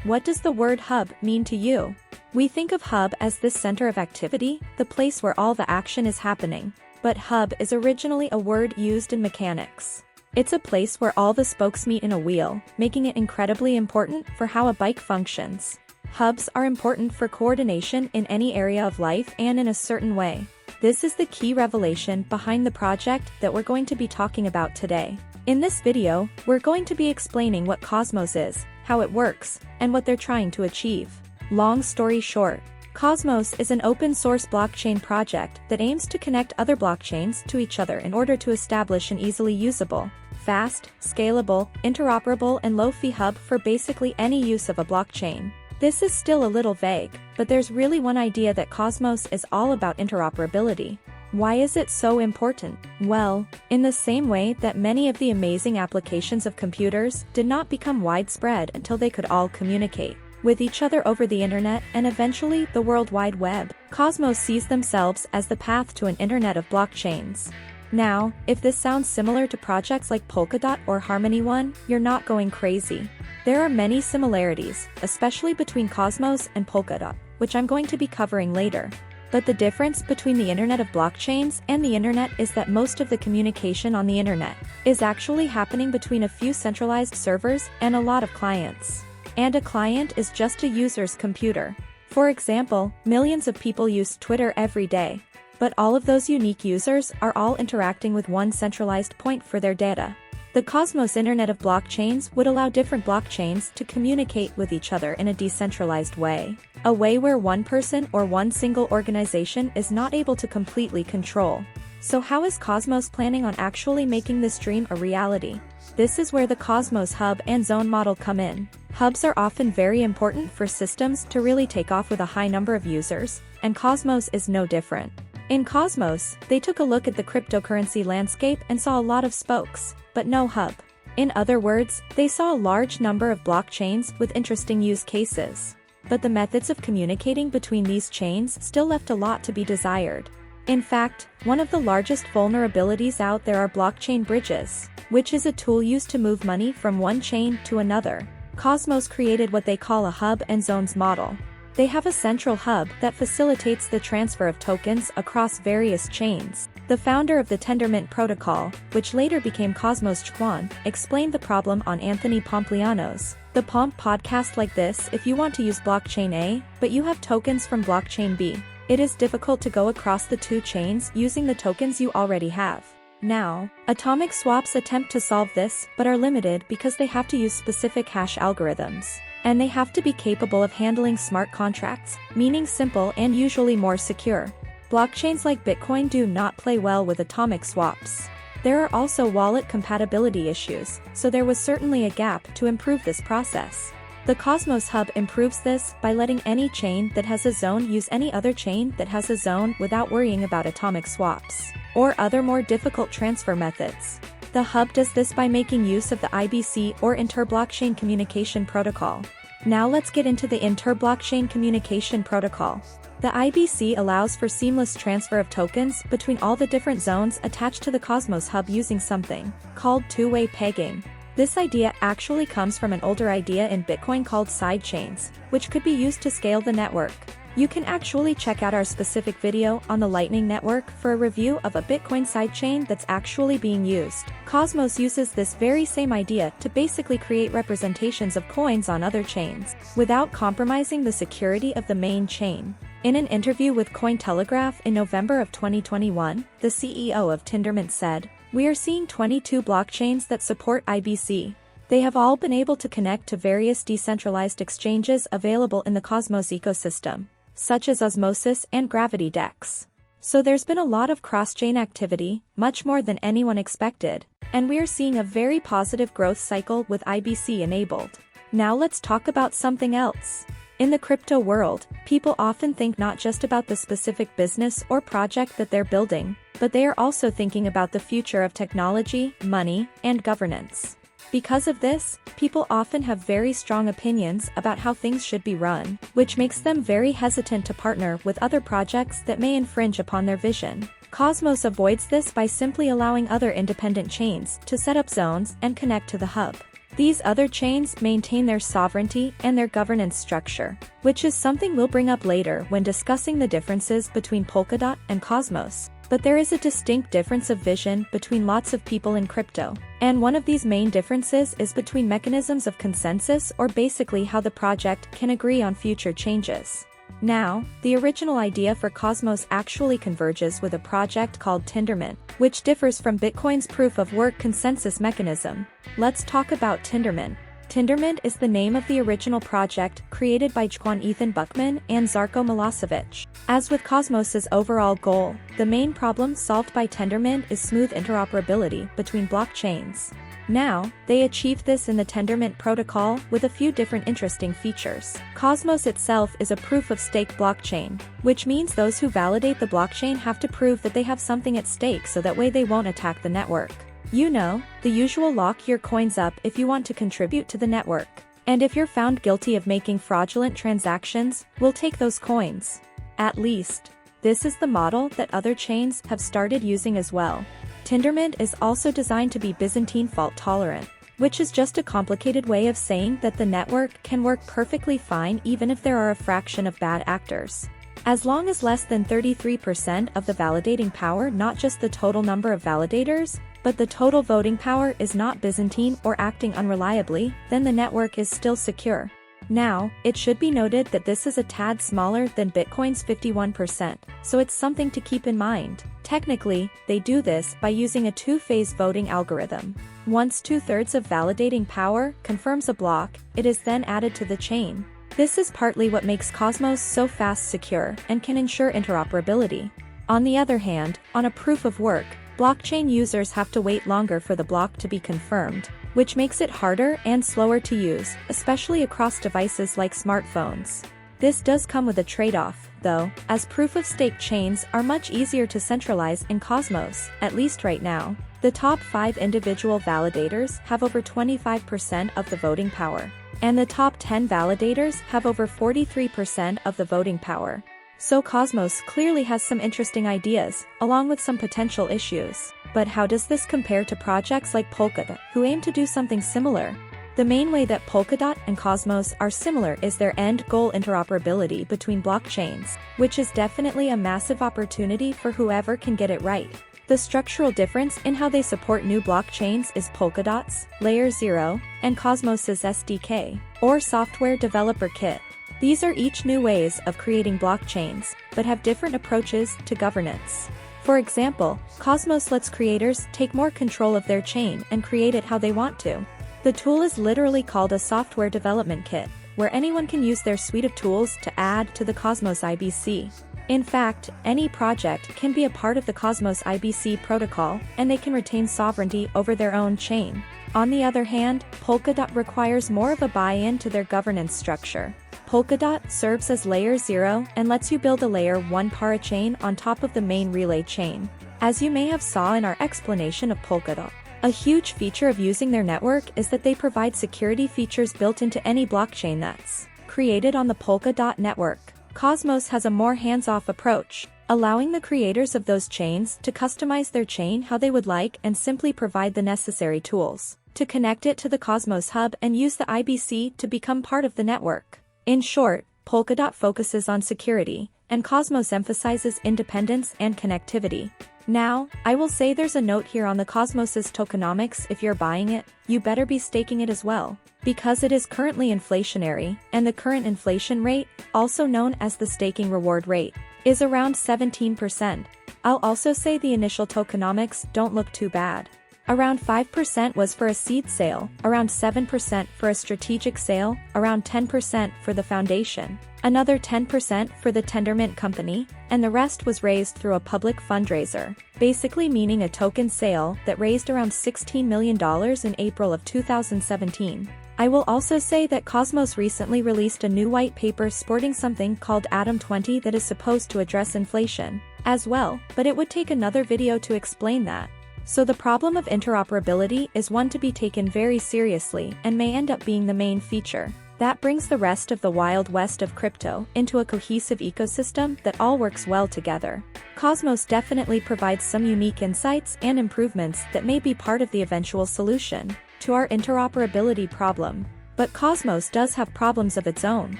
What does the word hub mean to you? We think of hub as this center of activity, the place where all the action is happening. But hub is originally a word used in mechanics. It's a place where all the spokes meet in a wheel, making it incredibly important for how a bike functions. Hubs are important for coordination in any area of life and in a certain way. This is the key revelation behind the project that we're going to be talking about today. In this video, we're going to be explaining what Cosmos is, how it works, and what they're trying to achieve. Long story short, Cosmos is an open-source blockchain project that aims to connect other blockchains to each other in order to establish an easily usable, fast, scalable, interoperable and low-fee hub for basically any use of a blockchain. This is still a little vague, but there's really one idea that Cosmos is all about interoperability. Why is it so important? Well, in the same way that many of the amazing applications of computers did not become widespread until they could all communicate with each other over the internet and eventually the World Wide Web, Cosmos sees themselves as the path to an internet of blockchains. Now, if this sounds similar to projects like Polkadot or HarmonyOne, you're not going crazy. There are many similarities, especially between Cosmos and Polkadot, which I'm going to be covering later. But the difference between the Internet of blockchains and the Internet is that most of the communication on the Internet is actually happening between a few centralized servers and a lot of clients. And a client is just a user's computer. For example, millions of people use Twitter every day. But all of those unique users are all interacting with one centralized point for their data. The Cosmos Internet of blockchains would allow different blockchains to communicate with each other in a decentralized way. A way where one person or one single organization is not able to completely control. So how is Cosmos planning on actually making this dream a reality? This is where the Cosmos Hub and Zone model come in. Hubs are often very important for systems to really take off with a high number of users, and Cosmos is no different. In Cosmos, they took a look at the cryptocurrency landscape and saw a lot of spokes, but no hub. In other words, they saw a large number of blockchains with interesting use cases. But the methods of communicating between these chains still left a lot to be desired. In fact, one of the largest vulnerabilities out there are blockchain bridges, which is a tool used to move money from one chain to another. Cosmos created what they call a hub and zones model. They have a central hub that facilitates the transfer of tokens across various chains. The founder of the Tendermint protocol, which later became Cosmos Chuan, explained the problem on Anthony Pompliano's The Pomp podcast like this: if you want to use blockchain A, but you have tokens from blockchain B, it is difficult to go across the two chains using the tokens you already have. Now, atomic swaps attempt to solve this but are limited because they have to use specific hash algorithms. And they have to be capable of handling smart contracts, meaning simple and usually more secure. Blockchains like Bitcoin do not play well with atomic swaps. There are also wallet compatibility issues, so there was certainly a gap to improve this process. The Cosmos Hub improves this by letting any chain that has a zone use any other chain that has a zone without worrying about atomic swaps or other more difficult transfer methods. The hub does this by making use of the IBC or Inter-Blockchain Communication Protocol. Now let's get into the Inter-Blockchain Communication Protocol. The IBC allows for seamless transfer of tokens between all the different zones attached to the Cosmos Hub using something called two-way pegging. This idea actually comes from an older idea in Bitcoin called sidechains, which could be used to scale the network. You can actually check out our specific video on the Lightning Network for a review of a Bitcoin sidechain that's actually being used. Cosmos uses this very same idea to basically create representations of coins on other chains, without compromising the security of the main chain. In an interview with Cointelegraph in November of 2021, the CEO of Tendermint said, "We are seeing 22 blockchains that support IBC. They have all been able to connect to various decentralized exchanges available in the Cosmos ecosystem, such as Osmosis and Gravity DEX. So there's been a lot of cross-chain activity, much more than anyone expected, and we are seeing a very positive growth cycle with IBC enabled." Now let's talk about something else. In the crypto world, people often think not just about the specific business or project that they're building, but they are also thinking about the future of technology, money, and governance. Because of this, people often have very strong opinions about how things should be run, which makes them very hesitant to partner with other projects that may infringe upon their vision. Cosmos avoids this by simply allowing other independent chains to set up zones and connect to the hub. These other chains maintain their sovereignty and their governance structure, which is something we'll bring up later when discussing the differences between Polkadot and Cosmos. But there is a distinct difference of vision between lots of people in crypto. And one of these main differences is between mechanisms of consensus, or basically how the project can agree on future changes. Now, the original idea for Cosmos actually converges with a project called Tendermint, which differs from Bitcoin's proof-of-work consensus mechanism. Let's talk about Tendermint. Tendermint is the name of the original project created by Ethan Buchman and Žarko Milošević. As with Cosmos's overall goal, the main problem solved by Tendermint is smooth interoperability between blockchains. Now, they achieved this in the Tendermint protocol with a few different interesting features. Cosmos itself is a proof-of-stake blockchain, which means those who validate the blockchain have to prove that they have something at stake so that way they won't attack the network. You know, the usual lock your coins up if you want to contribute to the network. And if you're found guilty of making fraudulent transactions, we'll take those coins. At least, this is the model that other chains have started using as well. Tendermint is also designed to be Byzantine fault-tolerant, which is just a complicated way of saying that the network can work perfectly fine even if there are a fraction of bad actors. As long as less than 33% of the validating power, not just the total number of validators, but the total voting power is not Byzantine or acting unreliably, then the network is still secure. Now, it should be noted that this is a tad smaller than Bitcoin's 51%, so it's something to keep in mind. Technically, they do this by using a two-phase voting algorithm. Once 2/3 of validating power confirms a block, it is then added to the chain. This is partly what makes Cosmos so fast secure and can ensure interoperability. On the other hand, on a proof of work, blockchain users have to wait longer for the block to be confirmed, which makes it harder and slower to use, especially across devices like smartphones. This does come with a trade-off, though, as proof-of-stake chains are much easier to centralize in Cosmos, at least right now. The top 5 individual validators have over 25% of the voting power, and the top 10 validators have over 43% of the voting power. So Cosmos clearly has some interesting ideas, along with some potential issues. But how does this compare to projects like Polkadot, who aim to do something similar? The main way that Polkadot and Cosmos are similar is their end goal interoperability between blockchains, which is definitely a massive opportunity for whoever can get it right. The structural difference in how they support new blockchains is Polkadot's Layer 0 and Cosmos's SDK, or Software Developer Kit. These are each new ways of creating blockchains, but have different approaches to governance. For example, Cosmos lets creators take more control of their chain and create it how they want to. The tool is literally called a software development kit, where anyone can use their suite of tools to add to the Cosmos IBC. In fact, any project can be a part of the Cosmos IBC protocol, and they can retain sovereignty over their own chain. On the other hand, Polkadot requires more of a buy-in to their governance structure. Polkadot serves as Layer 0 and lets you build a Layer 1 parachain on top of the main relay chain. As you may have saw in our explanation of Polkadot, a huge feature of using their network is that they provide security features built into any blockchain that's created on the Polkadot network. Cosmos has a more hands-off approach, allowing the creators of those chains to customize their chain how they would like and simply provide the necessary tools to connect it to the Cosmos hub and use the IBC to become part of the network. In short, Polkadot focuses on security, and Cosmos emphasizes independence and connectivity. Now, I will say there's a note here on the Cosmos's tokenomics. If you're buying it, you better be staking it as well, because it is currently inflationary, and the current inflation rate, also known as the staking reward rate, is around 17%. I'll also say the initial tokenomics don't look too bad. Around 5% was for a seed sale, around 7% for a strategic sale, around 10% for the foundation, another 10% for the Tendermint company, and the rest was raised through a public fundraiser, basically meaning a token sale that raised around $16 million in April of 2017. I will also say that Cosmos recently released a new white paper sporting something called Atom 20 that is supposed to address inflation as well, but it would take another video to explain that. So the problem of interoperability is one to be taken very seriously and may end up being the main feature. That brings the rest of the Wild West of crypto into a cohesive ecosystem that all works well together. Cosmos definitely provides some unique insights and improvements that may be part of the eventual solution. to our interoperability problem. But Cosmos does have problems of its own,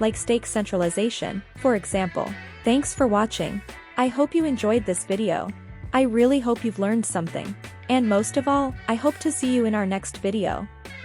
like stake centralization, for example. Thanks for watching. I hope you enjoyed this video. I really hope you've learned something. And most of all, I hope to see you in our next video.